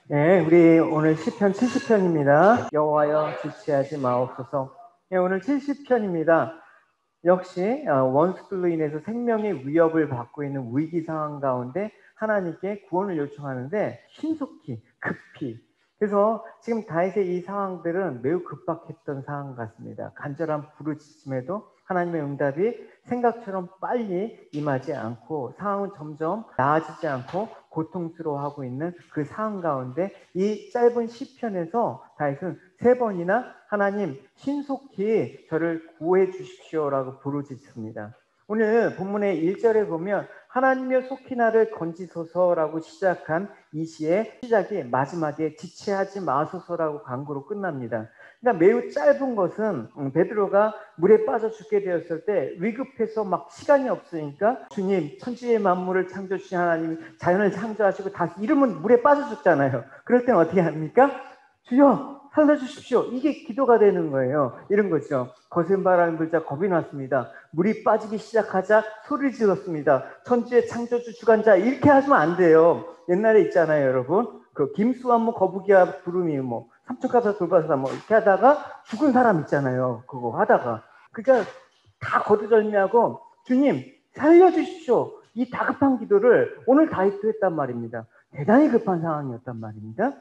네, 우리 오늘 시편 70편입니다. 여호와여 지체하지 마옵소서. 네, 오늘 70편입니다. 역시 원수들로 인해서 생명의 위협을 받고 있는 위기 상황 가운데 하나님께 구원을 요청하는데 신속히, 급히. 그래서 지금 다윗의 이 상황들은 매우 급박했던 상황 같습니다. 간절한 부르짖음에도 하나님의 응답이 생각처럼 빨리 임하지 않고 상황은 점점 나아지지 않고 고통스러워하고 있는 그 상황 가운데 이 짧은 시편에서 다윗은 3번이나 하나님 신속히 저를 구해 주십시오라고 부르짖습니다. 오늘 본문의 1절에 보면 하나님여 속히 나를 건지소서라고 시작한 이 시의 시작이 마지막에 지체하지 마소서라고 간구로 끝납니다. 그러니까 매우 짧은 것은 베드로가 물에 빠져 죽게 되었을 때 위급해서 막 시간이 없으니까 주님 천지의 만물을 창조주신 하나님 자연을 창조하시고 다 이러면 물에 빠져 죽잖아요. 그럴 땐 어떻게 합니까? 주여 살려주십시오. 이게 기도가 되는 거예요. 이런 거죠. 거센 바람이 불자 겁이 났습니다. 물이 빠지기 시작하자 소리 질렀습니다. 천지의 창조주 주관자 이렇게 하시면 안 돼요. 옛날에 있잖아요, 여러분. 그 김수환 거북이와 부름이 삼천가사 돌바사 이렇게 하다가 죽은 사람 있잖아요. 그거 하다가. 그러니까 다 거두절미하고 주님 살려주십시오. 이 다급한 기도를 오늘 다윗도 했단 말입니다. 대단히 급한 상황이었단 말입니다.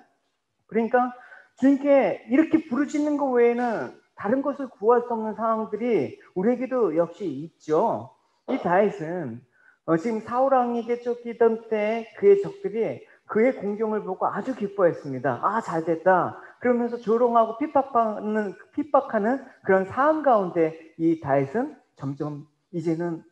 그러니까 주님께 이렇게 부르짖는 것 외에는 다른 것을 구할 수 없는 상황들이 우리에게도 역시 있죠. 이 다윗은 지금 사울왕에게 쫓기던 때 그의 적들이 그의 공경을 보고 아주 기뻐했습니다. 아, 잘됐다. 그러면서 조롱하고 핍박하는 그런 상황 가운데 이 다윗은 점점 이제는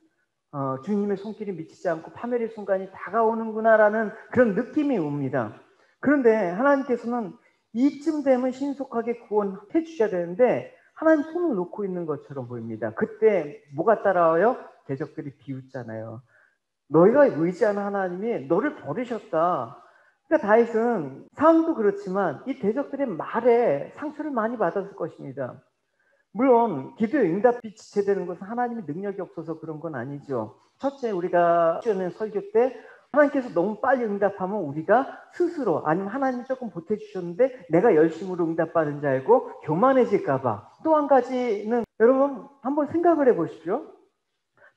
주님의 손길이 미치지 않고 파멸의 순간이 다가오는구나라는 그런 느낌이 옵니다. 그런데 하나님께서는 이쯤 되면 신속하게 구원해 주셔야 되는데 하나님 손을 놓고 있는 것처럼 보입니다. 그때 뭐가 따라와요? 대적들이 비웃잖아요. 너희가 의지하는 하나님이 너를 버리셨다. 그러니까 다윗은 상황도 그렇지만 이 대적들의 말에 상처를 많이 받았을 것입니다. 물론 기도의 응답이 지체되는 것은 하나님의 능력이 없어서 그런 건 아니죠. 첫째, 우리가 주는 설교 때 하나님께서 너무 빨리 응답하면 우리가 스스로 아니면 하나님이 조금 보태주셨는데 내가 열심으로 응답받은 줄 알고 교만해질까 봐. 또 한 가지는 여러분 한번 생각을 해보십시오.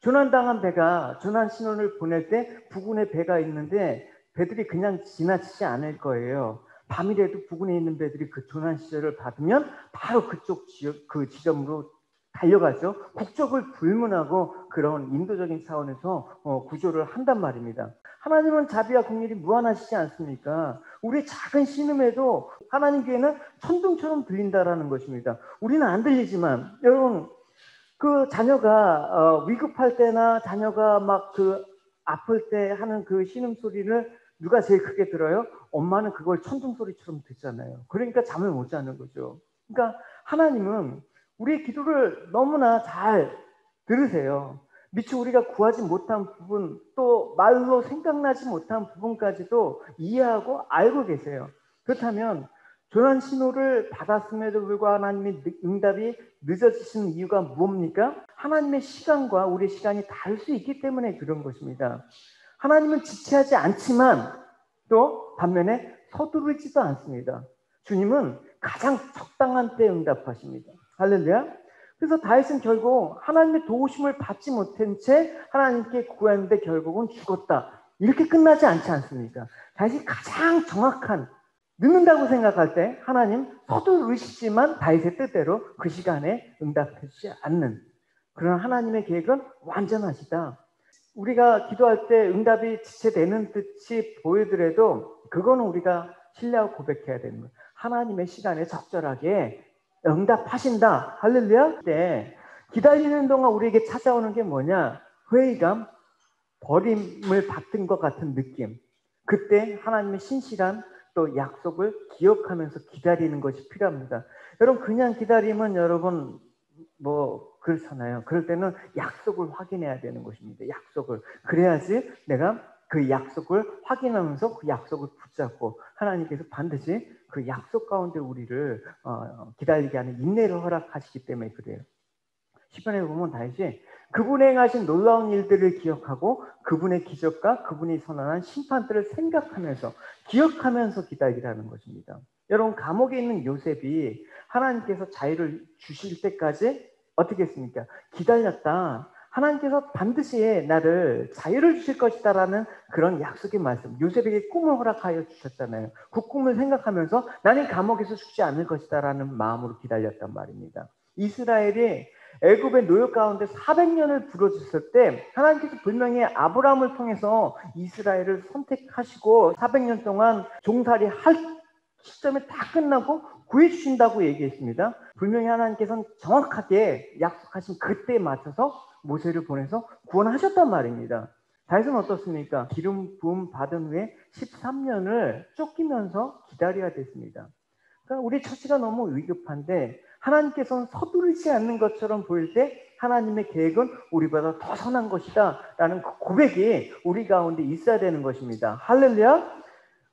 조난당한 배가 조난 신호를 보낼 때 부근에 배가 있는데 배들이 그냥 지나치지 않을 거예요. 밤이라도 부근에 있는 배들이 그 조난 시절을 받으면 바로 그쪽 그 지점으로 달려가죠. 국적을 불문하고 그런 인도적인 차원에서 구조를 한단 말입니다. 하나님은 자비와 긍휼이 무한하시지 않습니까? 우리의 작은 신음에도 하나님 귀에는 천둥처럼 들린다라는 것입니다. 우리는 안 들리지만 여러분 그 자녀가 위급할 때나 자녀가 막 그 아플 때 하는 그 신음소리를 누가 제일 크게 들어요? 엄마는 그걸 천둥소리처럼 듣잖아요. 그러니까 잠을 못 자는 거죠. 그러니까 하나님은 우리의 기도를 너무나 잘 들으세요. 미처 우리가 구하지 못한 부분, 또 말로 생각나지 못한 부분까지도 이해하고 알고 계세요. 그렇다면 조난 신호를 받았음에도 불구하고 하나님의 응답이 늦어지시는 이유가 뭡니까? 하나님의 시간과 우리의 시간이 다를 수 있기 때문에 그런 것입니다. 하나님은 지체하지 않지만 또 반면에 서두르지도 않습니다. 주님은 가장 적당한 때에 응답하십니다. 할렐루야. 그래서 다윗은 결국 하나님의 도우심을 받지 못한 채 하나님께 구했는데 결국은 죽었다. 이렇게 끝나지 않지 않습니까? 다윗이 가장 정확한 늦는다고 생각할 때 하나님 서두르시지만 다윗의 뜻대로 그 시간에 응답하지 않는 그런 하나님의 계획은 완전하시다. 우리가 기도할 때 응답이 지체되는 듯이 보이더라도 그거는 우리가 신뢰하고 고백해야 되는 거예요. 하나님의 시간에 적절하게 응답하신다. 할렐루야. 때 기다리는 동안 우리에게 찾아오는 게 뭐냐? 회의감, 버림을 받은 것 같은 느낌. 그때 하나님의 신실한 또 약속을 기억하면서 기다리는 것이 필요합니다. 여러분 그냥 기다리면 여러분 그렇잖아요. 그럴 때는 약속을 확인해야 되는 것입니다. 약속을. 그래야지 내가 그 약속을 확인하면서 그 약속을 붙잡고 하나님께서 반드시 그 약속 가운데 우리를 기다리게 하는 인내를 허락하시기 때문에 그래요. 시편에 보면 다윗이 그분의 행하신 놀라운 일들을 기억하고 그분의 기적과 그분이 선언한 심판들을 생각하면서 기억하면서 기다리라는 것입니다. 여러분, 감옥에 있는 요셉이 하나님께서 자유를 주실 때까지 어떻게 했습니까? 기다렸다. 하나님께서 반드시 나를 자유를 주실 것이다 라는 그런 약속의 말씀, 요셉에게 꿈을 허락하여 주셨잖아요. 그 꿈을 생각하면서 나는 감옥에서 죽지 않을 것이다 라는 마음으로 기다렸단 말입니다. 이스라엘이 애굽의 노역 가운데 400년을 부르짖을 때 하나님께서 분명히 아브라함을 통해서 이스라엘을 선택하시고 400년 동안 종살이 할 시점에 다 끝나고 구해주신다고 얘기했습니다. 분명히 하나님께서는 정확하게 약속하신 그때에 맞춰서 모세를 보내서 구원하셨단 말입니다. 다윗은 어떻습니까? 기름 부음 받은 후에 13년을 쫓기면서 기다려야 됐습니다. 그러니까 우리 처치가 너무 위급한데 하나님께서는 서두르지 않는 것처럼 보일 때 하나님의 계획은 우리보다 더 선한 것이다 라는 그 고백이 우리 가운데 있어야 되는 것입니다. 할렐루야.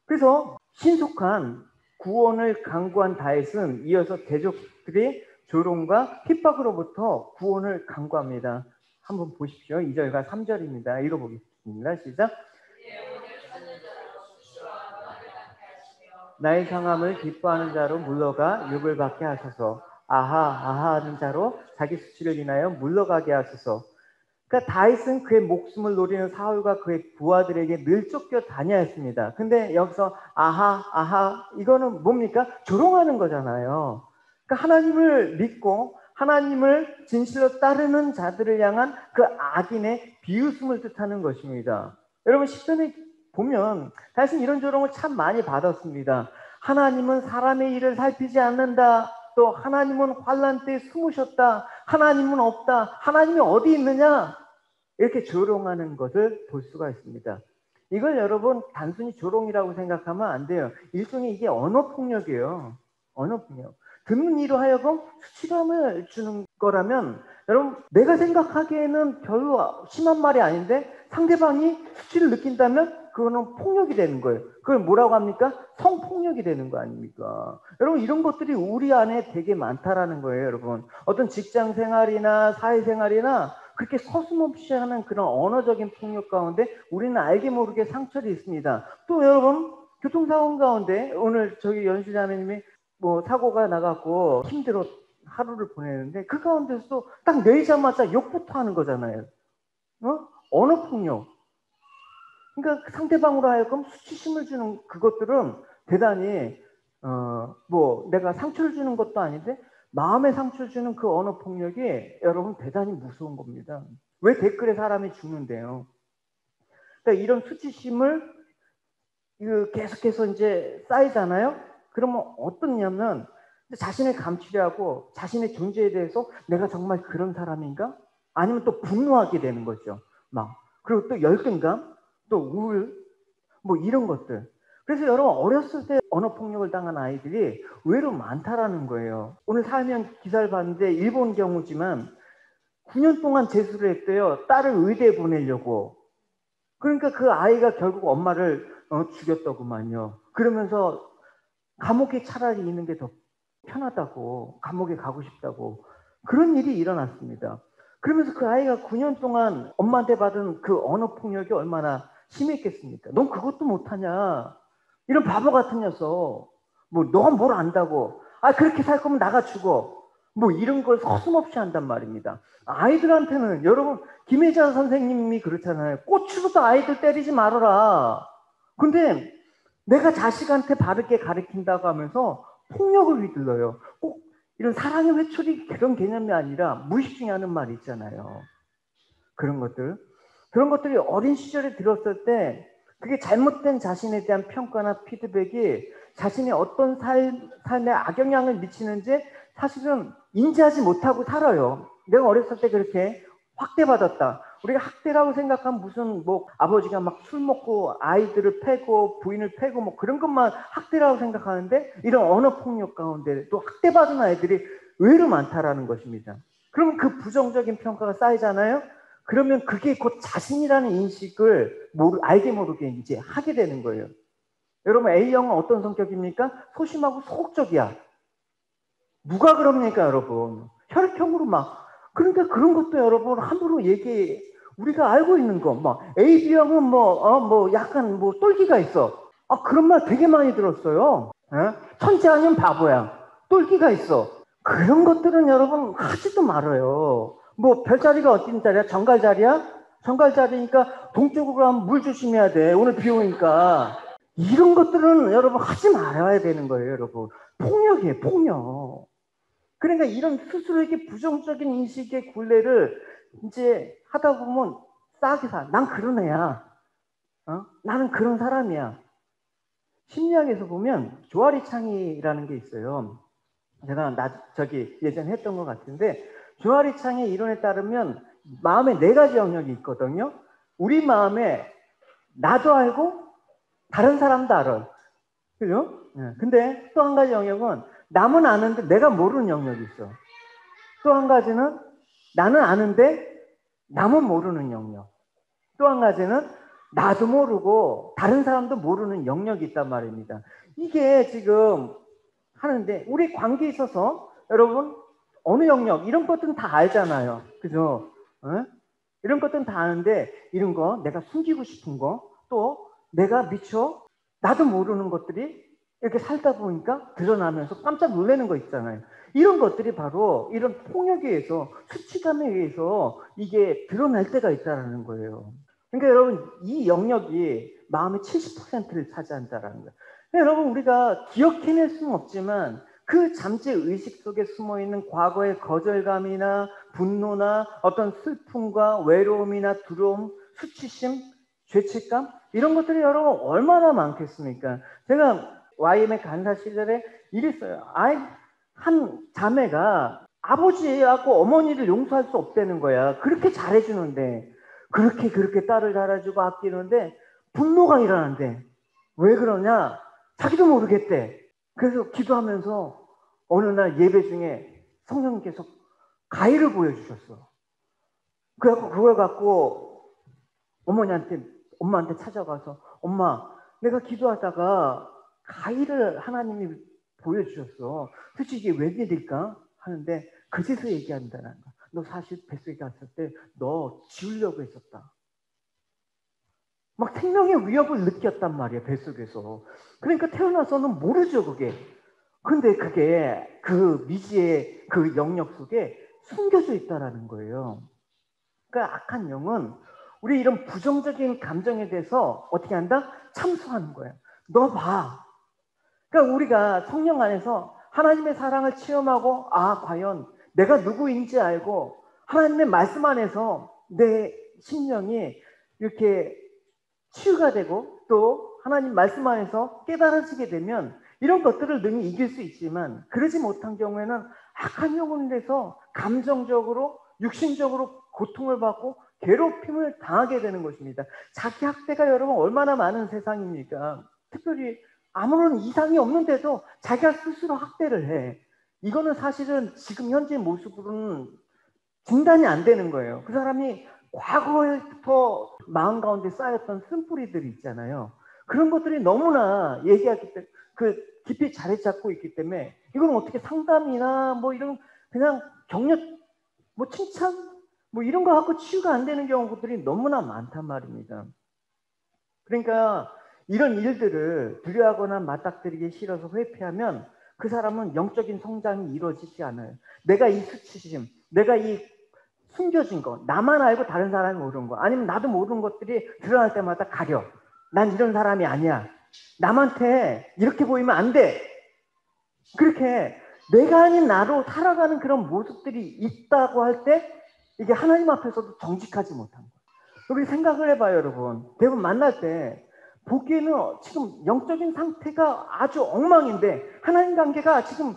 그래서 신속한 구원을 강구한 다윗은 이어서 대적들의 조롱과 핍박으로부터 구원을 강구합니다. 한번 보십시오. 2절과 3절입니다. 읽어보겠습니다. 시작. 나의 상함을 기뻐하는 자로 물러가 욕을 받게 하소서. 아하 아하 하는 자로 자기 수치를 인하여 물러가게 하소서. 그러니까 다윗은 그의 목숨을 노리는 사울과 그의 부하들에게 늘 쫓겨 다녀야 했습니다. 근데 여기서 아하 아하 이거는 뭡니까? 조롱하는 거잖아요. 그러니까 하나님을 믿고 하나님을 진실로 따르는 자들을 향한 그 악인의 비웃음을 뜻하는 것입니다. 여러분 시편에 보면 다윗은 이런 조롱을 참 많이 받았습니다. 하나님은 사람의 일을 살피지 않는다. 또 하나님은 환난 때에 숨으셨다. 하나님은 없다. 하나님이 어디 있느냐? 이렇게 조롱하는 것을 볼 수가 있습니다. 이걸 여러분 단순히 조롱이라고 생각하면 안 돼요. 일종의 이게 언어폭력이에요. 언어폭력. 듣는 이로 하여금 수치감을 주는 거라면 여러분 내가 생각하기에는 별로 심한 말이 아닌데 상대방이 수치를 느낀다면 그거는 폭력이 되는 거예요. 그걸 뭐라고 합니까? 성폭력이 되는 거 아닙니까? 여러분 이런 것들이 우리 안에 되게 많다라는 거예요. 여러분 어떤 직장 생활이나 사회생활이나 그렇게 서슴없이 하는 그런 언어적인 폭력 가운데 우리는 알게 모르게 상처를 입습니다. 또 여러분 교통사고 가운데 오늘 저기 연수자매님이 뭐 사고가 나갖고 힘들어 하루를 보내는데 그 가운데서도 딱 내리자마자 욕부터 하는 거잖아요. 언어폭력. 그러니까 상대방으로 하여금 수치심을 주는 그것들은 대단히 뭐 내가 상처를 주는 것도 아닌데 마음에 상처를 주는 그 언어폭력이 여러분 대단히 무서운 겁니다. 왜 댓글에 사람이 죽는데요? 그러니까 이런 수치심을 계속해서 이제 쌓이잖아요. 그러면 어떻냐면 자신을 감추려고 자신의 존재에 대해서 내가 정말 그런 사람인가? 아니면 또 분노하게 되는 거죠. 그리고 또 열등감, 또 우울, 뭐 이런 것들. 그래서 여러분 어렸을 때 언어폭력을 당한 아이들이 의외로 많다라는 거예요. 오늘 사회면 기사를 봤는데 일본 경우지만 9년 동안 재수를 했대요. 딸을 의대에 보내려고. 그러니까 그 아이가 결국 엄마를 죽였더구만요. 그러면서 감옥에 차라리 있는 게 더 편하다고, 감옥에 가고 싶다고 그런 일이 일어났습니다. 그러면서 그 아이가 9년 동안 엄마한테 받은 그 언어폭력이 얼마나 심했겠습니까? 넌 그것도 못하냐? 이런 바보 같은 녀석. 뭐 너가 뭘 안다고? 그렇게 살 거면 나가 죽어. 뭐 이런 걸 서슴없이 한단 말입니다. 아이들한테는 여러분 김혜자 선생님이 그렇잖아요. 꼬추로도 아이들 때리지 말아라. 근데 내가 자식한테 바르게 가르친다고 하면서 폭력을 휘둘러요. 꼭 이런 사랑의 회초리 그런 개념이 아니라 무의식 중에 하는 말이 있잖아요. 그런 것들이 어린 시절에 들었을 때 그게 잘못된 자신에 대한 평가나 피드백이 자신의 어떤 삶에 악영향을 미치는지 사실은 인지하지 못하고 살아요. 내가 어렸을 때 그렇게 학대받았다. 우리가 학대라고 생각하면 무슨 뭐 아버지가 막 술 먹고 아이들을 패고 부인을 패고 뭐 그런 것만 학대라고 생각하는데 이런 언어폭력 가운데 또 학대받은 아이들이 의외로 많다라는 것입니다. 그러면 그 부정적인 평가가 쌓이잖아요. 그러면 그게 곧 자신이라는 인식을 알게 모르게 이제 하게 되는 거예요. 여러분 A형은 어떤 성격입니까? 소심하고 소극적이야. 누가 그럽니까 여러분? 혈액형으로 막 그러니까 그런 것도 여러분 함부로 우리가 알고 있는 거, 뭐 AB형은 약간 똘끼가 있어. 그런 말 되게 많이 들었어요. 천재 아니면 바보야. 똘끼가 있어. 그런 것들은 여러분 하지도 말아요. 별자리가 어떤 자리야? 정갈자리야? 정갈자리니까 동쪽으로 가면 물 조심해야 돼. 오늘 비 오니까. 이런 것들은 여러분 하지 말아야 되는 거예요, 여러분. 폭력이에요, 폭력. 그러니까 이런 스스로에게 부정적인 인식의 굴레를 이제 하다 보면 싸게 사. 난 그런 애야. 나는 그런 사람이야. 심리학에서 보면 조아리창이라는 게 있어요. 제가 예전에 했던 것 같은데, 조아리창의 이론에 따르면 마음에 4가지 영역이 있거든요. 우리 마음에 나도 알고 다른 사람도 알아. 그죠? 근데 또 한 가지 영역은 남은 아는데 내가 모르는 영역이 있어. 또 한 가지는 나는 아는데 남은 모르는 영역. 또 한 가지는 나도 모르고 다른 사람도 모르는 영역이 있단 말입니다. 이게 지금 하는데 우리 관계에 있어서 여러분 어느 영역 이런 것들은 다 알잖아요. 그죠? 이런 것들은 다 아는데 이런 거 내가 숨기고 싶은 거 또 내가 미처 나도 모르는 것들이 이렇게 살다 보니까 드러나면서 깜짝 놀라는 거 있잖아요. 이런 것들이 바로 이런 폭력에 의해서 수치감에 의해서 이게 드러날 때가 있다는 거예요. 그러니까 여러분 이 영역이 마음의 70%를 차지한다는 거예요. 여러분 우리가 기억해낼 수는 없지만 그 잠재 의식 속에 숨어있는 과거의 거절감이나 분노나 어떤 슬픔과 외로움이나 두려움, 수치심, 죄책감 이런 것들이 여러분 얼마나 많겠습니까? 제가 YM의 간사 시절에 이랬어요. 한 자매가 아버지하고 어머니를 용서할 수 없다는 거야. 그렇게 잘해주는데 그렇게 딸을 잘해주고 아끼는데 분노가 일어난대. 왜 그러냐? 자기도 모르겠대. 그래서 기도하면서 어느 날 예배 중에 성령님께서 가위를 보여주셨어. 그래갖고 그걸 갖고 엄마한테 찾아가서 엄마 내가 기도하다가 가위를 하나님이 보여주셨어. 도대체 이게 웬일일까? 하는데 그제서 얘기한다는 거야. 너 사실 뱃속에 갔을 때 너 지우려고 했었다. 막 생명의 위협을 느꼈단 말이야, 뱃속에서. 그러니까 태어나서는 모르죠, 그게. 근데 그게 그 미지의 그 영역 속에 숨겨져 있다라는 거예요. 그러니까 악한 영은 우리 이런 부정적인 감정에 대해서 어떻게 한다? 참소하는 거예요. 너 봐. 그러니까 우리가 성령 안에서 하나님의 사랑을 체험하고 과연 내가 누구인지 알고 하나님의 말씀 안에서 내 심령이 이렇게 치유가 되고 또 하나님 말씀 안에서 깨달아지게 되면 이런 것들을 능히 이길 수 있지만 그러지 못한 경우에는 악한 영혼에서 감정적으로 육신적으로 고통을 받고 괴롭힘을 당하게 되는 것입니다. 자기 학대가 여러분 얼마나 많은 세상입니까? 특별히 아무런 이상이 없는데도 자기가 스스로 학대를 해. 이거는 사실은 지금 현재 모습으로는 진단이 안 되는 거예요. 그 사람이 과거에부터 마음 가운데 쌓였던 쓴뿌리들이 있잖아요. 그런 것들이 너무나 얘기하기 때문에 깊이 자리 잡고 있기 때문에 이건 어떻게 상담이나 이런 그냥 격려 칭찬 이런 거 갖고 치유가 안 되는 경우들이 너무나 많단 말입니다. 그러니까 이런 일들을 두려워하거나 맞닥뜨리기 싫어서 회피하면 그 사람은 영적인 성장이 이루어지지 않아요. 내가 이 수치심, 내가 이 숨겨진 거, 나만 알고 다른 사람이 모르는 거, 아니면 나도 모르는 것들이 드러날 때마다 가려. 난 이런 사람이 아니야. 남한테 이렇게 보이면 안 돼. 그렇게 내가 아닌 나로 살아가는 그런 모습들이 있다고 할 때 이게 하나님 앞에서도 정직하지 못한 거예요. 우리 생각을 해봐요, 여러분. 대부분 만날 때 보기에는 지금 영적인 상태가 아주 엉망인데 하나님 관계가 지금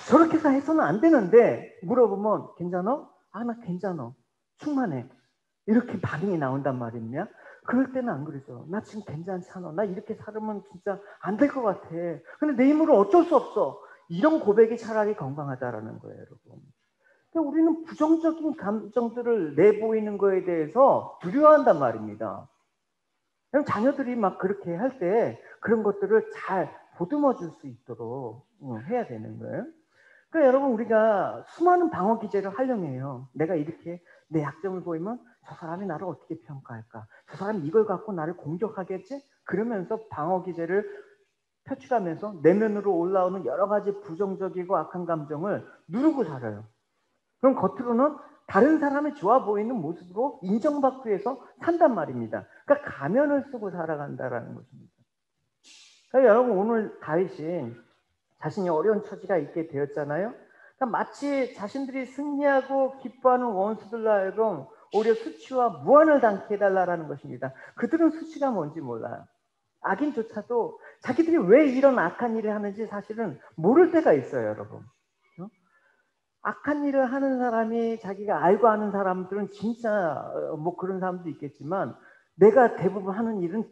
저렇게 해서는 안 되는데 물어보면 괜찮아? 나 괜찮아. 충만해. 이렇게 반응이 나온단 말이냐? 그럴 때는 안 그러죠. 나 지금 괜찮잖아. 나 이렇게 살면 진짜 안 될 것 같아. 근데 내 힘으로 어쩔 수 없어. 이런 고백이 차라리 건강하다라는 거예요, 여러분. 그러니까 우리는 부정적인 감정들을 내보이는 거에 대해서 두려워한단 말입니다. 그럼 자녀들이 막 그렇게 할 때 그런 것들을 잘 보듬어 줄 수 있도록 해야 되는 거예요. 그러니까 여러분 우리가 수많은 방어 기제를 활용해요. 내가 이렇게 내 약점을 보이면 저 사람이 나를 어떻게 평가할까? 저 사람이 이걸 갖고 나를 공격하겠지? 그러면서 방어 기제를 표출하면서 내면으로 올라오는 여러 가지 부정적이고 악한 감정을 누르고 살아요. 그럼 겉으로는 다른 사람이 좋아 보이는 모습으로 인정받기 위해서 산단 말입니다. 그러니까 가면을 쓰고 살아간다라는 것입니다. 그러니까 여러분 오늘 다윗이 자신이 어려운 처지가 있게 되었잖아요. 그러니까 마치 자신들이 승리하고 기뻐하는 원수들로 하여금 오히려 수치와 무한을 당케 해달라는 것입니다. 그들은 수치가 뭔지 몰라요. 악인조차도 자기들이 왜 이런 악한 일을 하는지 사실은 모를 때가 있어요, 여러분. 악한 일을 하는 사람이 자기가 알고 하는 사람들은 진짜 뭐 그런 사람도 있겠지만 내가 대부분 하는 일은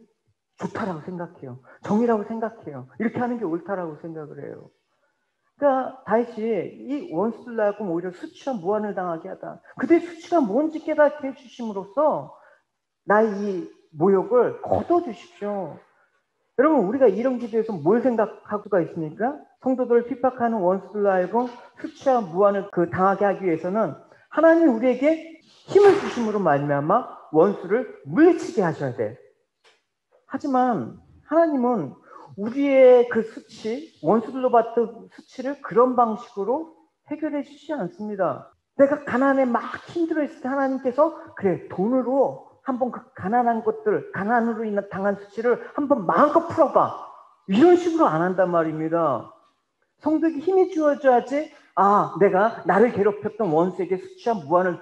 좋다라고 생각해요. 정의라고 생각해요. 이렇게 하는 게 옳다라고 생각을 해요. 그러니까 다윗이 이 원수들로 하여금 오히려 수치와 무한을 당하게 하다. 그들의 수치가 뭔지 깨닫게 해주심으로써 나의 이 모욕을 걷어주십시오. 여러분 우리가 이런 기도에서 뭘 생각할 수가 있습니까? 성도들을 핍박하는 원수들로 하여금 수치와 무한을 당하게 하기 위해서는 하나님이 우리에게 힘을 주심으로 말미암아 원수를 물리치게 하셔야 돼. 하지만 하나님은 우리의 그 수치, 원수들로 받던 수치를 그런 방식으로 해결해 주시지 않습니다. 내가 가난에 막 힘들어 있을 때 하나님께서 그래 돈으로 한번 그 가난한 것들, 가난으로 인한 당한 수치를 한번 마음껏 풀어봐. 이런 식으로 안 한단 말입니다. 성도에게 힘이 주어져야지 내가 나를 괴롭혔던 원수에게 수치와 무한을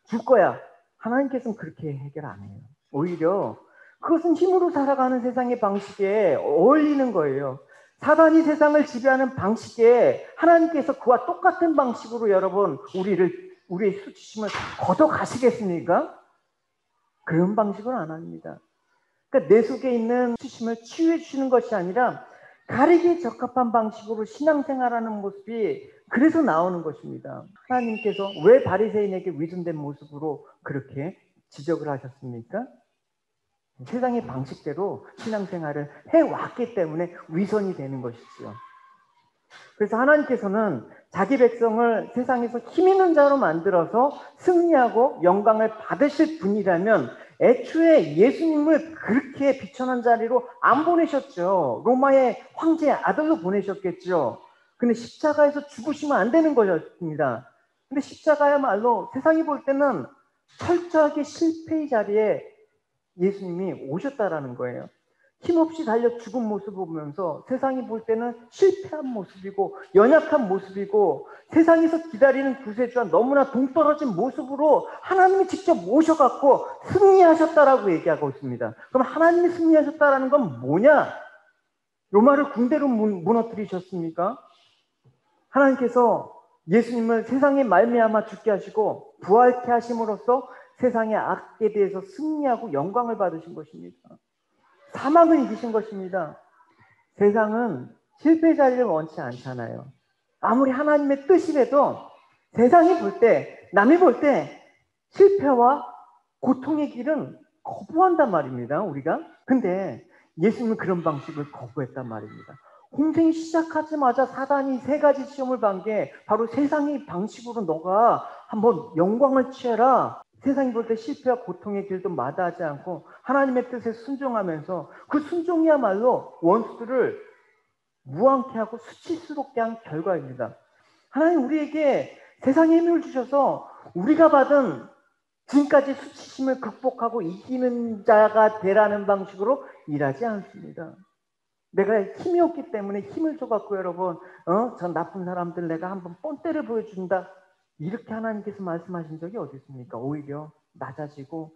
줄 거야. 하나님께서는 그렇게 해결 안 해요. 오히려 그것은 힘으로 살아가는 세상의 방식에 어울리는 거예요. 사단이 세상을 지배하는 방식에 하나님께서 그와 똑같은 방식으로 여러분 우리의 수치심을 걷어가시겠습니까? 그런 방식으로 안 합니다. 그러니까 내 속에 있는 수치심을 치유해 주시는 것이 아니라 가리기에 적합한 방식으로 신앙생활하는 모습이 그래서 나오는 것입니다. 하나님께서 왜 바리새인에게 위선된 모습으로 그렇게 지적을 하셨습니까? 세상의 방식대로 신앙생활을 해왔기 때문에 위선이 되는 것이지요. 그래서 하나님께서는 자기 백성을 세상에서 힘 있는 자로 만들어서 승리하고 영광을 받으실 분이라면 애초에 예수님을 그렇게 비천한 자리로 안 보내셨죠. 로마의 황제의 아들로 보내셨겠죠. 근데 십자가에서 죽으시면 안 되는 것이었습니다. 근데 십자가야말로 세상이 볼 때는 철저하게 실패의 자리에 예수님이 오셨다라는 거예요. 힘없이 달려 죽은 모습을 보면서 세상이 볼 때는 실패한 모습이고 연약한 모습이고 세상에서 기다리는 구세주와 너무나 동떨어진 모습으로 하나님이 직접 오셔갖고 승리하셨다라고 얘기하고 있습니다. 그럼 하나님이 승리하셨다라는 건 뭐냐? 로마를 군대로 무너뜨리셨습니까? 하나님께서 예수님을 세상에 말미암아 죽게 하시고 부활케 하심으로써 세상의 악에 대해서 승리하고 영광을 받으신 것입니다. 사망을 이기신 것입니다. 세상은 실패 자리를 원치 않잖아요. 아무리 하나님의 뜻이라도 세상이 볼 때, 남이 볼 때 실패와 고통의 길은 거부한단 말입니다. 우리가. 근데 예수님은 그런 방식을 거부했단 말입니다. 공생이 시작하자마자 사단이 세 가지 시험을 반 게 바로 세상의 방식으로 너가 한번 영광을 취해라. 세상이 볼 때 실패와 고통의 길도 마다하지 않고 하나님의 뜻에 순종하면서 그 순종이야말로 원수들을 무한케 하고 수치스럽게 한 결과입니다. 하나님 우리에게 세상에 힘을 주셔서 우리가 받은 지금까지 수치심을 극복하고 이기는 자가 되라는 방식으로 일하지 않습니다. 내가 힘이 없기 때문에 힘을 줘갖고 여러분 저 나쁜 사람들 내가 한번 뻔때를 보여준다. 이렇게 하나님께서 말씀하신 적이 어디 있습니까? 오히려 낮아지고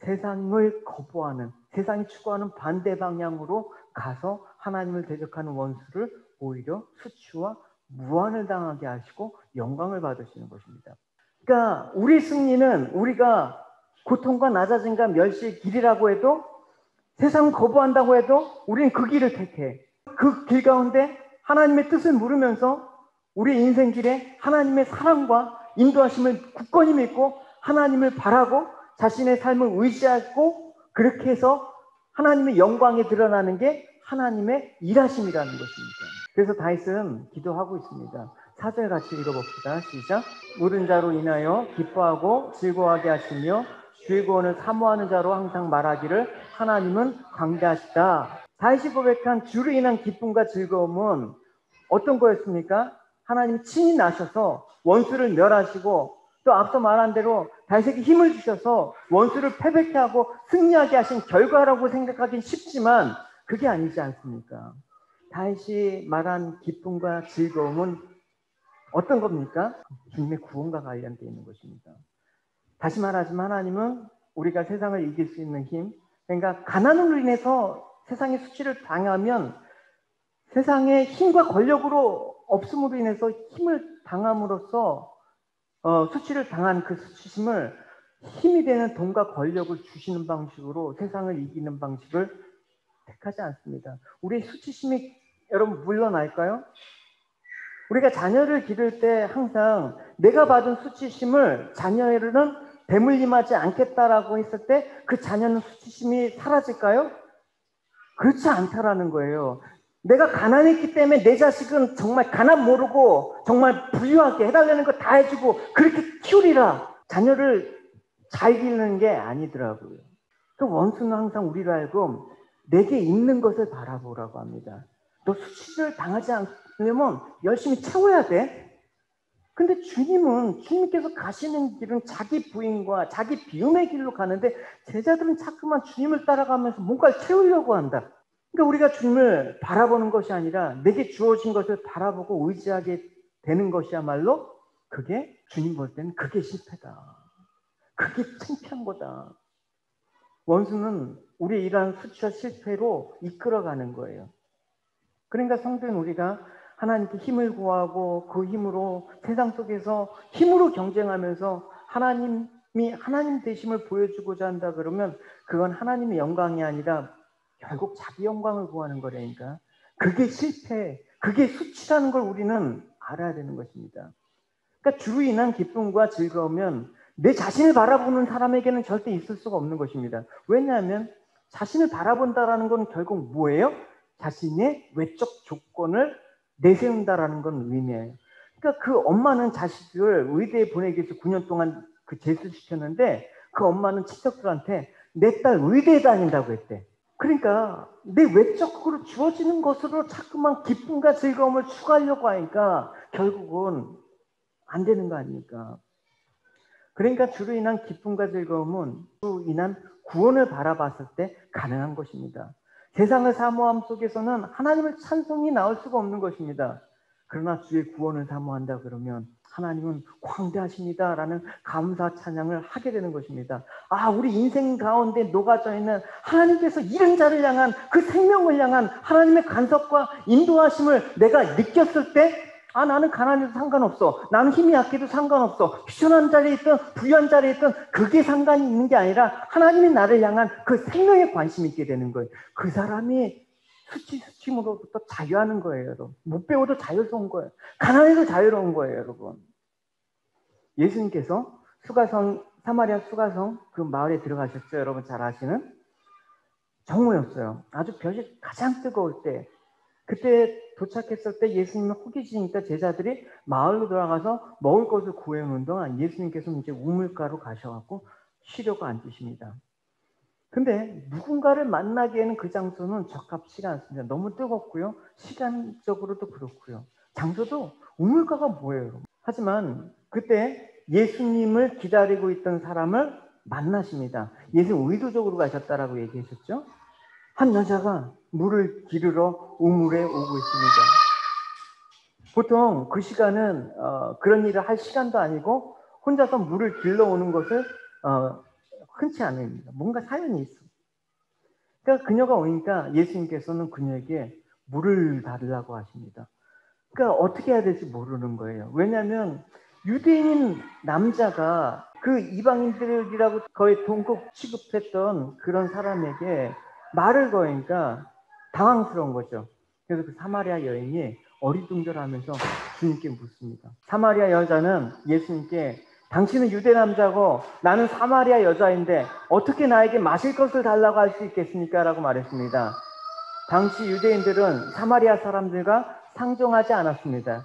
세상을 거부하는, 세상이 추구하는 반대 방향으로 가서 하나님을 대적하는 원수를 오히려 수치와 무한을 당하게 하시고 영광을 받으시는 것입니다. 그러니까 우리 승리는 우리가 고통과 낮아짐과 멸시의 길이라고 해도 세상을 거부한다고 해도 우리는 그 길을 택해. 그 길 가운데 하나님의 뜻을 물으면서 우리 인생길에 하나님의 사랑과 인도하심을 굳건히 믿고 하나님을 바라고 자신의 삶을 의지하고 그렇게 해서 하나님의 영광이 드러나는 게 하나님의 일하심이라는 것입니다. 그래서 다윗은 기도하고 있습니다. 4절 같이 읽어봅시다. 시작. 모든 자로 인하여 기뻐하고 즐거워하게 하시며 주의 구원을 사모하는 자로 항상 말하기를 하나님은 광대하시다. 다윗이 고백한 주로 인한 기쁨과 즐거움은 어떤 거였습니까? 하나님 친히 나셔서 원수를 멸하시고 또 앞서 말한 대로 다윗에게 힘을 주셔서 원수를 패배케 하고 승리하게 하신 결과라고 생각하긴 쉽지만 그게 아니지 않습니까? 다윗이 말한 기쁨과 즐거움은 어떤 겁니까? 주님의 구원과 관련되어 있는 것입니다. 다시 말하지만 하나님은 우리가 세상을 이길 수 있는 힘, 그러니까 가난으로 인해서 세상의 수치를 당하면 세상의 힘과 권력으로 없음으로 인해서 힘을 당함으로써 수치를 당한 그 수치심을 힘이 되는 돈과 권력을 주시는 방식으로 세상을 이기는 방식을 택하지 않습니다. 우리의 수치심이 여러분 물러날까요? 우리가 자녀를 기를 때 항상 내가 받은 수치심을 자녀에는 대물림하지 않겠다라고 했을 때 그 자녀는 수치심이 사라질까요? 그렇지 않다라는 거예요. 내가 가난했기 때문에 내 자식은 정말 가난 모르고 정말 부유하게 해달라는 거 다 해주고 그렇게 키우리라. 자녀를 잘 기르는 게 아니더라고요. 그 원수는 항상 우리로 하여금 내게 있는 것을 바라보라고 합니다. 너 수치를 당하지 않으려면 열심히 채워야 돼. 근데 주님께서 가시는 길은 자기 부인과 자기 비움의 길로 가는데 제자들은 자꾸만 주님을 따라가면서 뭔가를 채우려고 한다. 그러니까 우리가 주님을 바라보는 것이 아니라 내게 주어진 것을 바라보고 의지하게 되는 것이야말로 그게 주님 볼 때는 그게 실패다. 그게 창피한 거다. 원수는 우리의 이러한 수치와 실패로 이끌어가는 거예요. 그러니까 성도인 우리가 하나님께 힘을 구하고 그 힘으로 세상 속에서 힘으로 경쟁하면서 하나님이 하나님 되심을 보여주고자 한다 그러면 그건 하나님의 영광이 아니라 결국 자기 영광을 구하는 거라니까. 그게 실패, 그게 수치라는 걸 우리는 알아야 되는 것입니다. 그러니까 주로 인한 기쁨과 즐거우면 내 자신을 바라보는 사람에게는 절대 있을 수가 없는 것입니다. 왜냐하면 자신을 바라본다라는 건 결국 뭐예요? 자신의 외적 조건을 내세운다라는 건 의미해요. 그러니까 그 엄마는 자식을 의대에 보내기 위해서 9년 동안 그 재수시켰는데 그 엄마는 친척들한테 내 딸 의대에 다닌다고 했대. 그러니까 내 외적으로 주어지는 것으로 자꾸만 기쁨과 즐거움을 추구하려고 하니까 결국은 안 되는 거 아닙니까? 그러니까 주로 인한 기쁨과 즐거움은 주로 인한 구원을 바라봤을 때 가능한 것입니다. 세상의 사모함 속에서는 하나님의 찬송이 나올 수가 없는 것입니다. 그러나 주의 구원을 사모한다 그러면 하나님은 광대하십니다라는 감사 찬양을 하게 되는 것입니다. 아, 우리 인생 가운데 녹아져 있는 하나님께서 이런 자를 향한 그 생명을 향한 하나님의 간섭과 인도하심을 내가 느꼈을 때 아, 나는 가난해도 상관없어. 나는 힘이 약해도 상관없어. 휴전한 자리에 있든 부유한 자리에 있든 그게 상관이 있는 게 아니라 하나님이 나를 향한 그 생명에 관심이 있게 되는 거예요. 그 사람이 수치심으로부터 자유하는 거예요, 여러분. 못 배워도 자유로운 거예요. 가난해도 자유로운 거예요, 여러분. 예수님께서 사마리아 수가성 그 마을에 들어가셨죠, 여러분 잘 아시는? 정오였어요. 아주 볕이 가장 뜨거울 때. 그때 도착했을 때 예수님이 호기시니까 제자들이 마을로 들어가서 먹을 것을 구해오는 동안 예수님께서 이제 우물가로 가셔갖고 쉬려고 앉으십니다. 근데 누군가를 만나기에는 그 장소는 적합치가 않습니다. 너무 뜨겁고요. 시간적으로도 그렇고요. 장소도 우물가가 뭐예요? 하지만 그때 예수님을 기다리고 있던 사람을 만나십니다. 예수님 의도적으로 가셨다라고 얘기하셨죠? 한 여자가 물을 기르러 우물에 오고 있습니다. 보통 그 시간은 그런 일을 할 시간도 아니고 혼자서 물을 길러오는 것을 흔치 않습니다. 뭔가 사연이 있어. 그러니까 그녀가 오니까 예수님께서는 그녀에게 물을 달라고 하십니다. 그러니까 어떻게 해야 될지 모르는 거예요. 왜냐하면 유대인 남자가 그 이방인들이라고 거의 동급 취급했던 그런 사람에게 말을 거니까 당황스러운 거죠. 그래서 그 사마리아 여인이 어리둥절하면서 주님께 묻습니다. 사마리아 여자는 예수님께 당신은 유대 남자고 나는 사마리아 여자인데 어떻게 나에게 마실 것을 달라고 할 수 있겠습니까? 라고 말했습니다. 당시 유대인들은 사마리아 사람들과 상종하지 않았습니다.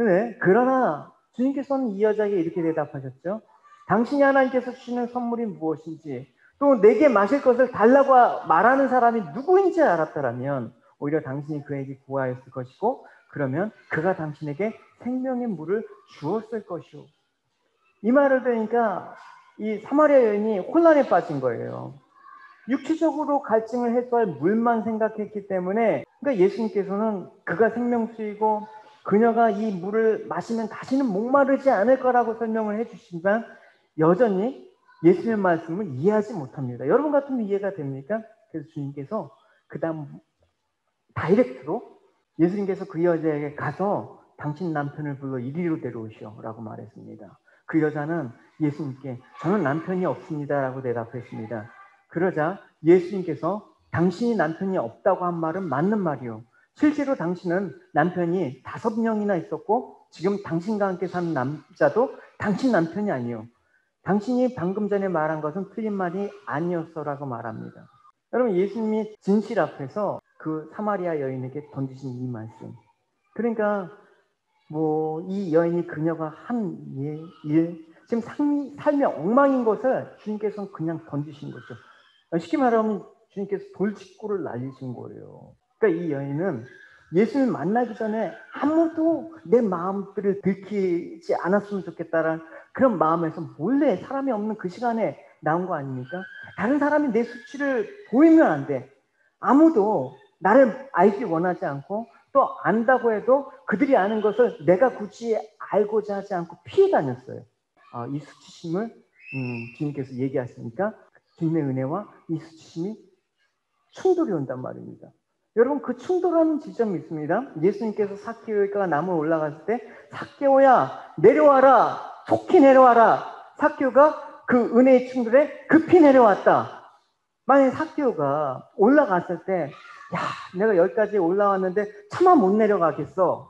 네, 그러나 주님께서는 이 여자에게 이렇게 대답하셨죠. 당신이 하나님께서 주시는 선물이 무엇인지 또 내게 마실 것을 달라고 말하는 사람이 누구인지 알았더라면 오히려 당신이 그에게 구하였을 것이고 그러면 그가 당신에게 생명의 물을 주었을 것이오. 이 말을 들으니까 이 사마리아 여인이 혼란에 빠진 거예요. 육체적으로 갈증을 해소할 물만 생각했기 때문에 그러니까 예수님께서는 그가 생명수이고 그녀가 이 물을 마시면 다시는 목마르지 않을 거라고 설명을 해주시지만 여전히 예수님의 말씀을 이해하지 못합니다. 여러분 같으면 이해가 됩니까? 그래서 주님께서 그 다음 다이렉트로 예수님께서 그 여자에게 가서 당신 남편을 불러 이리로 데려오시오 라고 말했습니다. 그 여자는 예수님께 저는 남편이 없습니다 라고 대답했습니다. 그러자 예수님께서 당신이 남편이 없다고 한 말은 맞는 말이요. 실제로 당신은 남편이 5명이나 있었고 지금 당신과 함께 사는 남자도 당신 남편이 아니요. 당신이 방금 전에 말한 것은 틀린 말이 아니었어라고 말합니다. 여러분 예수님이 진실 앞에서 그 사마리아 여인에게 던지신 이 말씀. 그러니까 뭐 이 여인이 그녀가 한 일, 지금 삶이 엉망인 것을 주님께서는 그냥 던지신 거죠. 쉽게 말하면 주님께서 돌직구를 날리신 거예요. 그러니까 이 여인은 예수를 만나기 전에 아무도 내 마음들을 들키지 않았으면 좋겠다라는 그런 마음에서 몰래 사람이 없는 그 시간에 나온 거 아닙니까? 다른 사람이 내 수치를 보이면 안 돼. 아무도 나를 알기 원하지 않고 또 안다고 해도 그들이 아는 것을 내가 굳이 알고자 하지 않고 피해 다녔어요. 이 수치심을 주님께서 얘기하시니까 주님의 은혜와 이 수치심이 충돌이 온단 말입니다. 여러분 그 충돌하는 지점이 있습니다. 예수님께서 삭개오가 나무에 올라갔을 때 삭개오야 내려와라 속히 내려와라. 삭개오가 그 은혜의 충돌에 급히 내려왔다. 만약에 삭개오가 올라갔을 때 야 내가 여기까지 올라왔는데 차마 못 내려가겠어.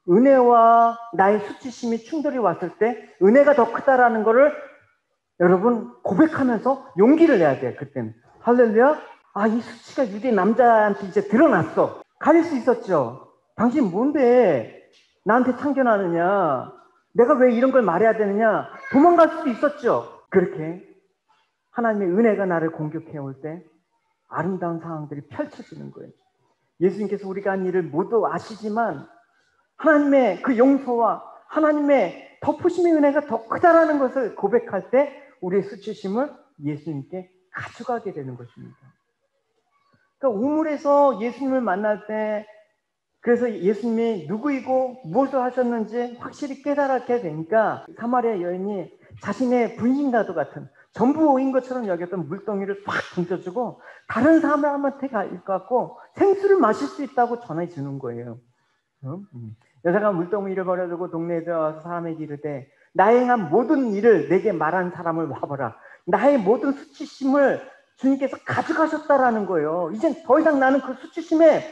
은혜와 나의 수치심이 충돌이 왔을 때 은혜가 더 크다라는 거를 여러분 고백하면서 용기를 내야 돼요. 그때는 할렐루야. 이 수치가 유대 남자한테 이제 드러났어. 가릴 수 있었죠. 당신 뭔데 나한테 참견하느냐. 내가 왜 이런 걸 말해야 되느냐. 도망갈 수도 있었죠. 그렇게 하나님의 은혜가 나를 공격해 올 때 아름다운 상황들이 펼쳐지는 거예요. 예수님께서 우리가 한 일을 모두 아시지만 하나님의 그 용서와 하나님의 덮으심의 은혜가 더 크다라는 것을 고백할 때 우리의 수치심을 예수님께 가져가게 되는 것입니다. 그러니까 우물에서 예수님을 만날 때 그래서 예수님이 누구이고 무엇을 하셨는지 확실히 깨달게 되니까 사마리아 여인이 자신의 분신과도 같은 전부인 것처럼 여겼던 물동이를 팍 던져주고 다른 사람한테 갈 것 같고 생수를 마실 수 있다고 전해 주는 거예요. 여자가 물동이를 버려두고 동네에 들어와서 사람에게 이르되 나의 행한 모든 일을 내게 말한 사람을 와보라. 나의 모든 수치심을 주님께서 가져가셨다라는 거예요. 이젠 더 이상 나는 그 수치심에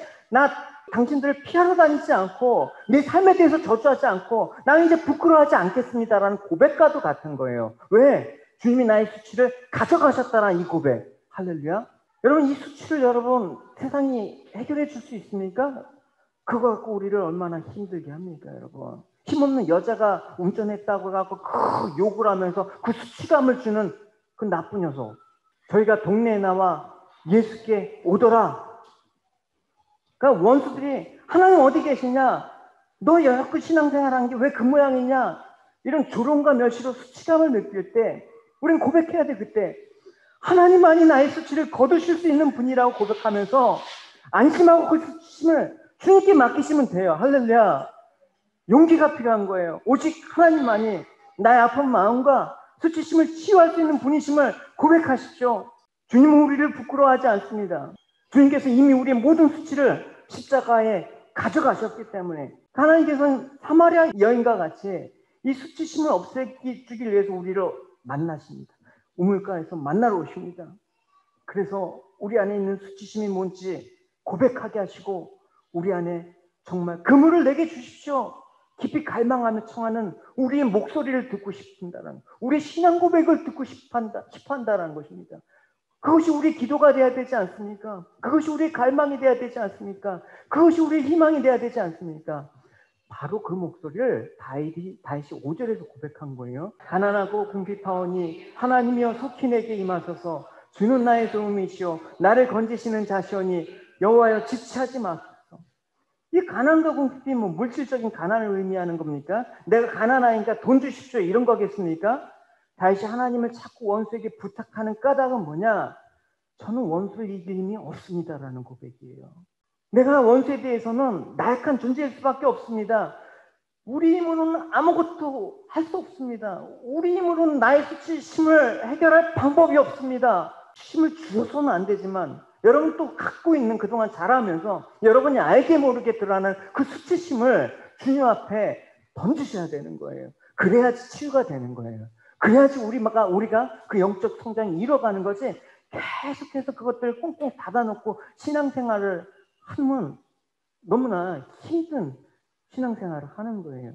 당신들을 피하러 다니지 않고 내 삶에 대해서 저주하지 않고 나는 이제 부끄러워하지 않겠습니다라는 고백과도 같은 거예요. 왜? 주님이 나의 수치를 가져가셨다라는 이 고백. 할렐루야. 여러분 이 수치를 여러분 세상이 해결해 줄 수 있습니까? 그거 갖고 우리를 얼마나 힘들게 합니까 여러분. 힘없는 여자가 운전했다고 해갖고 그 욕을 하면서 그 수치감을 주는 그 나쁜 녀석. 저희가 동네에 나와 예수께 오더라. 그러니까 원수들이 하나님 어디 계시냐? 너 여태껏 신앙생활한 게 왜 그 모양이냐? 이런 조롱과 멸시로 수치감을 느낄 때 우린 고백해야 돼. 그때 하나님만이 나의 수치를 거두실 수 있는 분이라고 고백하면서 안심하고 그 수치심을 주님께 맡기시면 돼요. 할렐루야. 용기가 필요한 거예요. 오직 하나님만이 나의 아픈 마음과 수치심을 치유할 수 있는 분이심을 고백하십시오. 주님은 우리를 부끄러워하지 않습니다. 주님께서 이미 우리의 모든 수치를 십자가에 가져가셨기 때문에 하나님께서는 사마리아 여인과 같이 이 수치심을 없애주기 위해서 우리를 만나십니다. 우물가에서 만나러 오십니다. 그래서 우리 안에 있는 수치심이 뭔지 고백하게 하시고 우리 안에 정말 그물을 내게 주십시오. 깊이 갈망하며 청하는 우리의 목소리를 듣고 싶은다는 우리의 신앙 고백을 듣고 싶어한다는 것입니다. 그것이 우리의 기도가 돼야 되지 않습니까? 그것이 우리의 갈망이 돼야 되지 않습니까? 그것이 우리의 희망이 돼야 되지 않습니까? 바로 그 목소리를 다윗이 5절에서 고백한 거예요. 가난하고 궁핍하오니 하나님이여 속히 내게 임하소서. 주는 나의 도움이시오. 나를 건지시는 자시오니 여호와여 지체하지 마소서. 이 가난과 궁핍이 뭐 물질적인 가난을 의미하는 겁니까? 내가 가난하니까 돈 주십시오 이런 거겠습니까? 다윗이 하나님을 자꾸 원수에게 부탁하는 까닭은 뭐냐? 저는 원수를 이길 힘이 없습니다라는 고백이에요. 내가 원수에 대해서는 나약한 존재일 수밖에 없습니다. 우리 힘으로는 아무것도 할 수 없습니다. 우리 힘으로는 나의 수치심을 해결할 방법이 없습니다. 힘을 주어서는 안 되지만 여러분 또 갖고 있는 그동안 자라면서 여러분이 알게 모르게 드러나는 그 수치심을 주님 앞에 던지셔야 되는 거예요. 그래야지 치유가 되는 거예요. 그래야지 우리가 그 영적 성장이 이뤄가는 거지, 계속해서 그것들을 꽁꽁 닫아놓고 신앙생활을 하면 너무나 힘든 신앙생활을 하는 거예요.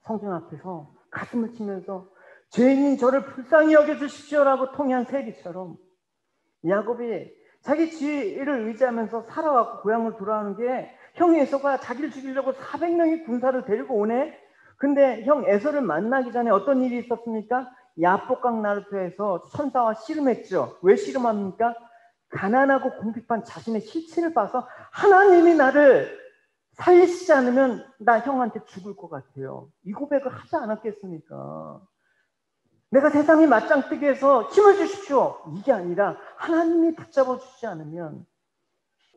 성경 앞에서 가슴을 치면서 죄인인 저를 불쌍히 여겨주십시오라고 통해한 세리처럼 야곱이 자기 지혜를 의지하면서 살아왔고 고향을 돌아오는 게 형 에서가 자기를 죽이려고 400명의 군사를 데리고 오네. 근데 형 에서를 만나기 전에 어떤 일이 있었습니까? 야복강 나루터에서 천사와 씨름했죠. 왜 씨름합니까? 가난하고 궁핍한 자신의 실체를 봐서 하나님이 나를 살리시지 않으면 나 형한테 죽을 것 같아요. 이 고백을 하지 않았겠습니까? 내가 세상에 맞짱 뜨게 해서 힘을 주십시오. 이게 아니라 하나님이 붙잡아 주지 않으면,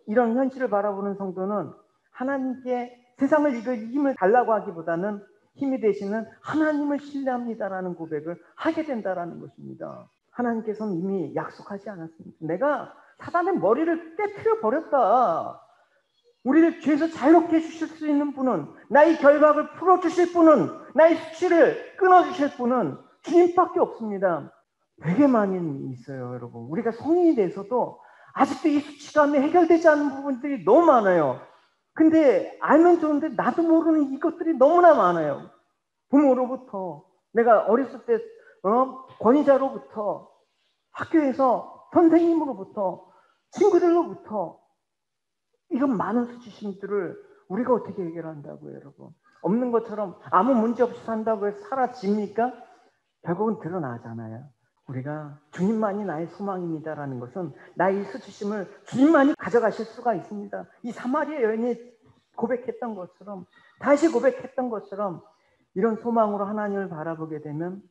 이런 현실을 바라보는 성도는 하나님께 세상을 이길 힘을 달라고 하기보다는 힘이 되시는 하나님을 신뢰합니다라는 고백을 하게 된다라는 것입니다. 하나님께서는 이미 약속하지 않았습니다. 내가 사단의 머리를 깨트려 버렸다. 우리를 죄에서 자유롭게 해주실 수 있는 분은, 나의 결박을 풀어주실 분은, 나의 수치를 끊어주실 분은 주님밖에 없습니다. 되게 많이 있어요, 여러분. 우리가 성인이 돼서도 아직도 이 수치감이 해결되지 않는 부분들이 너무 많아요. 근데 알면 좋은데 나도 모르는 이것들이 너무나 많아요. 부모로부터, 내가 어렸을 때 권위자로부터, 학교에서 선생님으로부터, 친구들로부터, 이런 많은 수치심들을 우리가 어떻게 해결한다고요, 여러분? 없는 것처럼 아무 문제 없이 산다고 해서 사라집니까? 결국은 드러나잖아요. 우리가 주님만이 나의 소망입니다라는 것은 나의 수치심을 주님만이 가져가실 수가 있습니다. 이 사마리아 여인이 고백했던 것처럼, 다시 고백했던 것처럼, 이런 소망으로 하나님을 바라보게 되면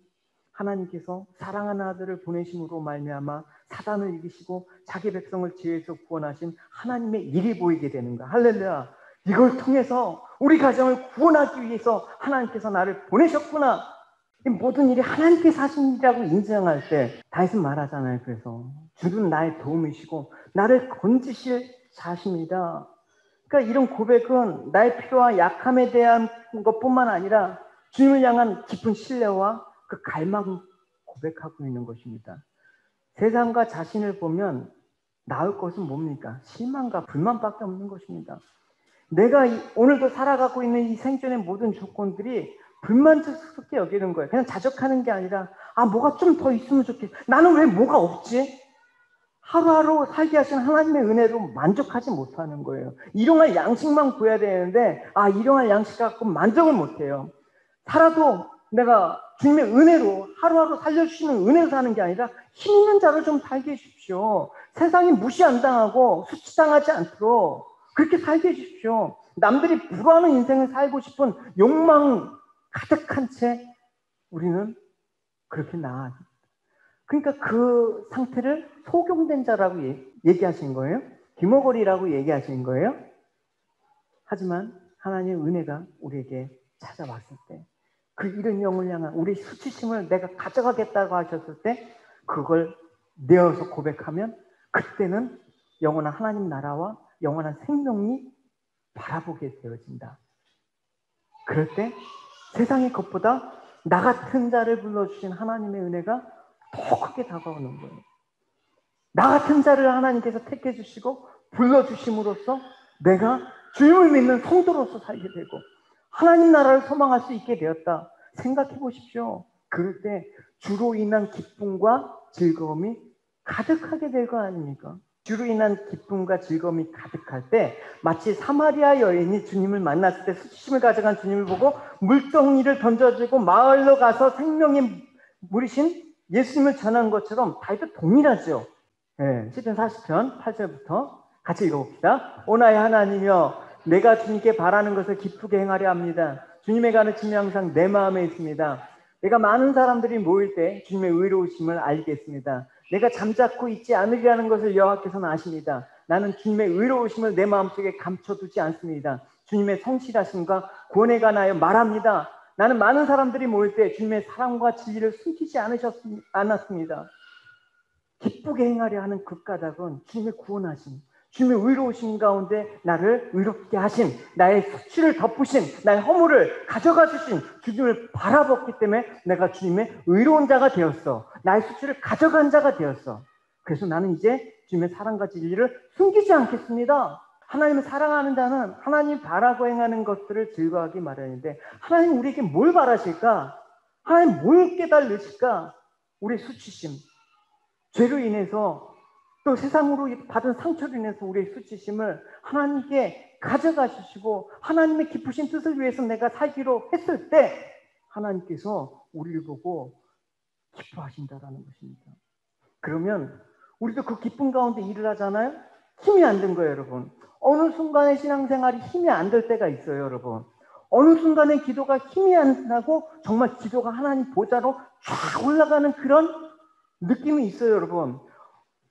하나님께서 사랑하는 아들을 보내심으로 말미암아 사단을 이기시고 자기 백성을 지혜에서 구원하신 하나님의 일이 보이게 되는 거야. 할렐루야. 이걸 통해서 우리 가정을 구원하기 위해서 하나님께서 나를 보내셨구나. 이 모든 일이 하나님께서 하신 일이라고 인정할 때 다윗은 말하잖아요. 그래서 주는 나의 도움이시고 나를 건지실 자십니다. 그러니까 이런 고백은 나의 필요와 약함에 대한 것뿐만 아니라 주님을 향한 깊은 신뢰와 그 갈망을 고백하고 있는 것입니다. 세상과 자신을 보면 나을 것은 뭡니까? 실망과 불만밖에 없는 것입니다. 내가 오늘도 살아가고 있는 이 생존의 모든 조건들이 불만족스럽게 여기는 거예요. 그냥 자족하는 게 아니라 뭐가 좀 더 있으면 좋겠어. 나는 왜 뭐가 없지? 하루하루 살게 하신 하나님의 은혜로 만족하지 못하는 거예요. 일용할 양식만 구해야 되는데 일용할 양식 갖고 만족을 못해요. 살아도 내가 주님의 은혜로 하루하루 살려주시는 은혜로 사는 게 아니라 힘 있는 자를 좀 살게 해주십시오. 세상이 무시 안 당하고 수치당하지 않도록 그렇게 살게 해주십시오. 남들이 부러워하는 인생을 살고 싶은 욕망 가득한 채 우리는 그렇게 나아갑니다. 그러니까 그 상태를 소경된 자라고 얘기하신 거예요. 귀머거리라고 얘기하신 거예요. 하지만 하나님의 은혜가 우리에게 찾아왔을 때, 그 잃은 영을 향한 우리 수치심을 내가 가져가겠다고 하셨을 때 그걸 내어서 고백하면 그때는 영원한 하나님 나라와 영원한 생명이 바라보게 되어진다. 그럴 때 세상의 것보다 나 같은 자를 불러주신 하나님의 은혜가 더 크게 다가오는 거예요. 나 같은 자를 하나님께서 택해 주시고 불러주심으로써 내가 주님을 믿는 성도로서 살게 되고 하나님 나라를 소망할 수 있게 되었다. 생각해 보십시오. 그럴 때 주로 인한 기쁨과 즐거움이 가득하게 될 거 아닙니까? 주로 인한 기쁨과 즐거움이 가득할 때 마치 사마리아 여인이 주님을 만났을 때 수치심을 가져간 주님을 보고 물동이를 던져주고 마을로 가서 생명의 물이신 예수님을 전한 것처럼 다윗도 동일하죠. 네, 시편 40편 8절부터 같이 읽어봅시다. 오 나의 하나님이여 내가 주님께 바라는 것을 기쁘게 행하려 합니다. 주님의 가르침이 항상 내 마음에 있습니다. 내가 많은 사람들이 모일 때 주님의 의로우심을 알겠습니다. 내가 잠자코 있지 않으리라는 것을 여호와께서는 아십니다. 나는 주님의 의로우심을 내 마음속에 감춰두지 않습니다. 주님의 성실하심과 구원에 관하여 말합니다. 나는 많은 사람들이 모일 때 주님의 사랑과 진리를 숨기지 않았습니다. 기쁘게 행하려 하는 그 까닭은 주님의 구원하심, 주님의 의로우심 가운데 나를 의롭게 하신, 나의 수치를 덮으신, 나의 허물을 가져가 주신 주님을 바라봤기 때문에 내가 주님의 의로운 자가 되었어. 나의 수치를 가져간 자가 되었어. 그래서 나는 이제 주님의 사랑과 진리를 숨기지 않겠습니다. 하나님을 사랑하는 자는 하나님 바라고 행하는 것들을 즐거워하기 마련인데 하나님 우리에게 뭘 바라실까? 하나님 뭘 깨달으실까? 우리의 수치심, 죄로 인해서 또 세상으로 받은 상처로 인해서 우리의 수치심을 하나님께 가져가 주시고 하나님의 기쁘신 뜻을 위해서 내가 살기로 했을 때 하나님께서 우리를 보고 기뻐하신다라는 것입니다. 그러면 우리도 그 기쁨 가운데 일을 하잖아요. 힘이 안 든 거예요, 여러분. 어느 순간에 신앙생활이 힘이 안 들 때가 있어요, 여러분. 어느 순간에 기도가 힘이 안 나고 정말 기도가 하나님 보좌로 쫙 올라가는 그런 느낌이 있어요, 여러분.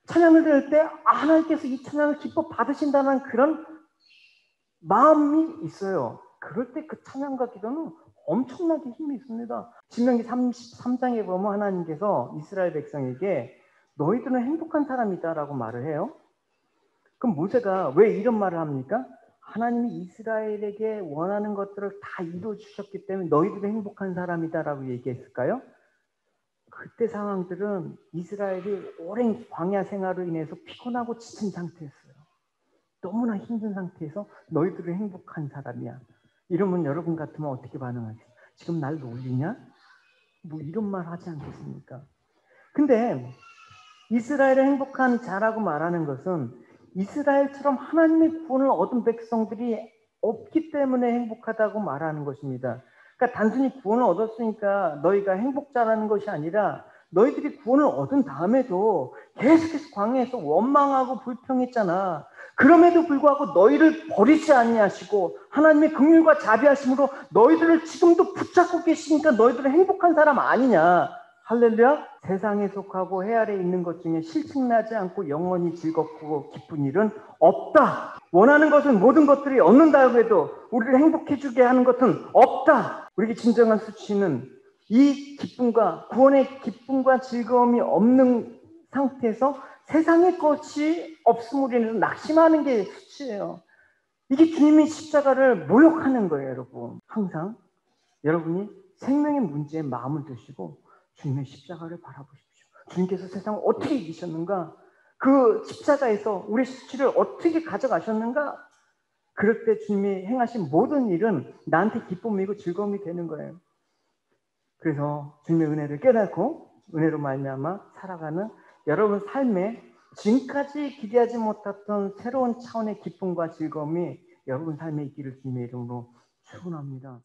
찬양을 드릴 때 하나님께서 이 찬양을 기뻐 받으신다는 그런 마음이 있어요. 그럴 때 그 찬양과 기도는 엄청나게 힘이 있습니다. 신명기 33장에 보면 하나님께서 이스라엘 백성에게 너희들은 행복한 사람이다라고 말을 해요. 그럼 모세가 왜 이런 말을 합니까? 하나님이 이스라엘에게 원하는 것들을 다 이루어 주셨기 때문에 너희들은 행복한 사람이다라고 얘기했을까요? 그때 상황들은 이스라엘이 오랜 광야 생활로 인해서 피곤하고 지친 상태였어요. 너무나 힘든 상태에서 너희들은 행복한 사람이야. 이러면 여러분 같으면 어떻게 반응하세요? 지금 날 놀리냐? 뭐 이런 말 하지 않겠습니까? 근데 이스라엘을 행복한 자라고 말하는 것은 이스라엘처럼 하나님의 구원을 얻은 백성들이 없기 때문에 행복하다고 말하는 것입니다. 그러니까 단순히 구원을 얻었으니까 너희가 행복자라는 것이 아니라 너희들이 구원을 얻은 다음에도 계속해서 광야에서 원망하고 불평했잖아. 그럼에도 불구하고 너희를 버리지 아니하시고 하나님의 긍휼과 자비하심으로 너희들을 지금도 붙잡고 계시니까 너희들은 행복한 사람 아니냐. 할렐루야. 세상에 속하고 해 아래 있는 것 중에 실증나지 않고 영원히 즐겁고 기쁜 일은 없다. 원하는 것은 모든 것들이 얻는다고 해도 우리를 행복해 주게 하는 것은 없다. 우리에게 진정한 수치는 이 기쁨과 구원의 기쁨과 즐거움이 없는 상태에서 세상의 것이 없음으로 인해서 낙심하는 게 수치예요. 이게 주님의 십자가를 모욕하는 거예요, 여러분. 항상 여러분이 생명의 문제에 마음을 두시고 주님의 십자가를 바라보십시오. 주님께서 세상을 어떻게 이기셨는가? 그 십자가에서 우리 수치를 어떻게 가져가셨는가? 그럴 때 주님이 행하신 모든 일은 나한테 기쁨이고 즐거움이 되는 거예요. 그래서 주님의 은혜를 깨닫고 은혜로 말미암아 살아가는 여러분 삶에 지금까지 기대하지 못했던 새로운 차원의 기쁨과 즐거움이 여러분 삶에 있기를 주님의 이름으로 축원합니다.